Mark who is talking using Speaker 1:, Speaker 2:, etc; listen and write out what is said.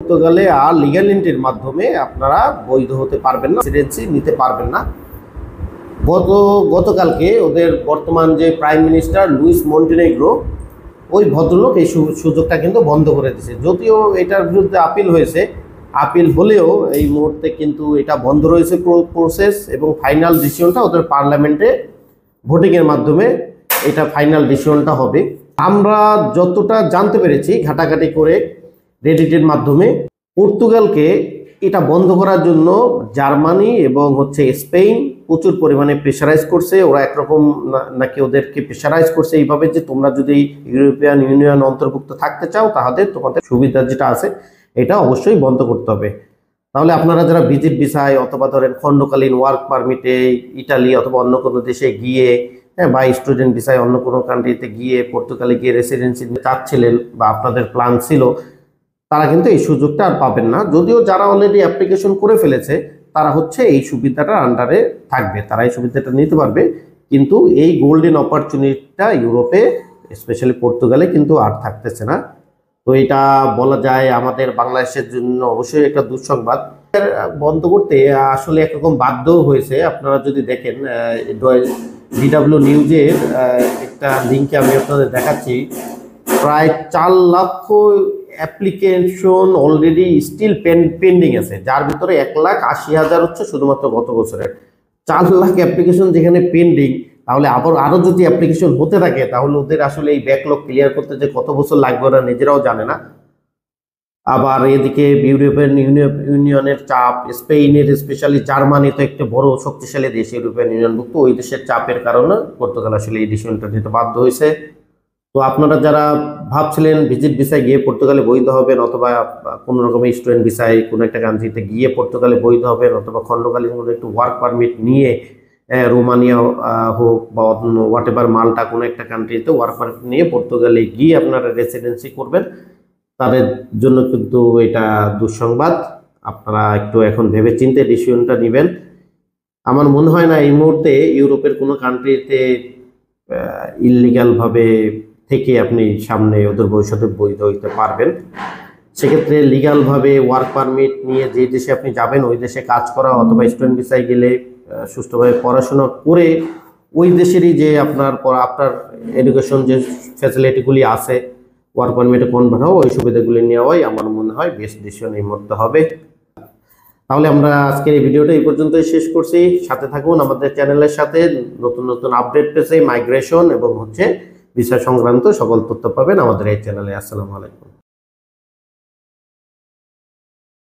Speaker 1: পর্তুগালে আর লিগ্যাল এন্ট্রির মাধ্যমে আপনারা বৈধ হতে পারবেন না, রেসিডেন্সি নিতে পারবেন না। গতকালকে ওদের বর্তমান যে প্রাইম মিনিস্টার লুইস মন্টেনেগ্রো, ওই ভদ্রলোক এই সুযোগটা কিন্তু বন্ধ করে দিয়েছে। যদিও এটার বিরুদ্ধে আপিল হয়েছে, আপিল হলেও এই মুহূর্তে কিন্তু এটা বন্ধ রয়েছে প্রসেস, এবং ফাইনাল ডিসিশনটা ওদের পার্লামেন্টে ভোটিংয়ের মাধ্যমে এটা ফাইনাল ডিসিশনটা হবে। আমরা যতটা জানতে পেরেছি ঘাটাঘাটি করে রেডিটের মাধ্যমে, পর্তুগালকে এটা বন্ধ করার জন্য জার্মানি এবং স্পেন প্রচুর পরিমাণে প্রেশারাইজ করছে। ওরা একরকম নাকি ওদেরকে প্রেশারাইজ করছে এইভাবে যে তোমরা যদি ইউরোপিয়ান ইউনিয়ন অন্তর্ভুক্ত থাকতে চাও তাহলে তোমাদের সুবিধা যেটা আছে এটা অবশ্যই বন্ধ করতে হবে। তাহলে আপনারা যারা ভিজিট ভিসায় অথবা ধরেন খণ্ডকালীন ওয়ার্ক পারমিটে ইটালি অথবা অন্য কোনো দেশে গিয়ে, বা স্টুডেন্ট ভিসায় অন্য কোনো কান্ট্রিতে গিয়ে পর্তুগালে গিয়ে রেসিডেন্সি চাচ্ছিলেন বা আপনাদের প্ল্যান ছিল, তারা কিন্তু এই সুযোগটা আর পাবেন না। যদিও যারা অলরেডি অ্যাপ্লিকেশন করে ফেলেছে তারা এই সুবিধাটার আন্ডারে থাকবে, তারা এই সুবিধাটা নিতে পারবে। কিন্তু এই গোল্ডেন অপরচুনিটিটা ইউরোপে স্পেশালি পর্তুগালে কিন্তু আর থাকতেছে না। তো এটা বলা যায় আমাদের বাংলাদেশের জন্য অবশ্যই একটা দুঃসংবাদ। বন্ধ করতে আসলে একরকম বাধ্যও হয়েছে। আপনারা যদি দেখেন ডিডব্লিউ নিউজের একটা লিঙ্কে আমি আপনাদের দেখাচ্ছি, প্রায় 4 লক্ষ অ্যাপ্লিকেশন অলরেডি স্টিল পেন্ডিং আছে, যার ভিতরে 1,80,000 শুধুমাত্র গত বছরের। 4 লাখ অ্যাপ্লিকেশন যেখানে পেন্ডিং, তাহলে আরও যদি অ্যাপ্লিকেশন হতে থাকে তাহলে ওদের আসলে এই ব্যাকলগ ক্লিয়ার করতে যে কত বছর লাগবে ওরা নিজেরাও জানে না। আবার এদিকে ইউরোপিয়ান ইউনিয়নের চাপ, স্পেনের স্পেশালি জার্মানি তো একটা বড় শক্তিশালী দেশ ইউরোপিয়ান ইউনিয়নভুক্ত, ওই দেশের চাপের কারণে পর্তুগাল আসলে এই ডিসিশনটা নিতে বাধ্য হয়েছে। তো আপনারা যারা ভাবছিলেন ভিজিট ভিসায় গিয়ে পর্তুগালে বৈধ হবেন, অথবা কোনো রকমের স্টুডেন্ট ভিসায় কোনো একটা কান্ট্রিতে গিয়ে পর্তুগালে বৈধ হবেন, অথবা খণ্ডকালীন কোনো একটু ওয়ার্ক পারমিট নিয়ে রোমানিয়া হোক বা হোয়াট এভার মাল্টা কোনো একটা কান্ট্রিতে ওয়ার্ক পারমিট নিয়ে পর্তুগালে গিয়ে আপনারা রেসিডেন্সি করবেন, তাদের জন্য কিন্তু এটা দুঃসংবাদ। আপনারা একটু এখন ভেবে চিন্তে ডিসিশনটা নেবেন। আমার মনে হয় না এই মুহূর্তে ইউরোপের কোনো কান্ট্রিতে ইললিগালভাবে থেকে আপনি সামনে ওদের ভবিষ্যতে বৈধ হইতে পারবেন। সেক্ষেত্রে লিগালভাবে ওয়ার্ক পারমিট নিয়ে যে দেশে আপনি যাবেন ওই দেশে কাজ করা, অথবা স্টুডেন্ট ভিসায় গেলে সুষ্ঠুভাবে পড়াশোনা করে ওই দেশেরই যে আপনার এডুকেশন যে ফ্যাসিলিটিগুলি আছে ওয়ার্ক পারমিটে কনভার্ট হওয়া, ওই সুবিধাগুলি নেওয়াই আমার মনে হয় বেস্ট ডিসিশন এই মুহূর্তে হবে। তাহলে আমরা আজকের এই ভিডিওটা এই পর্যন্তই শেষ করছি। সাথে থাকুন আমাদের চ্যানেলের সাথে, নতুন নতুন আপডেট পেতে মাইগ্রেশন এবং ভিসা সংক্রান্ত সকল তথ্য পাবেন আমাদের এই চ্যানেলে। আসসালামু আলাইকুম।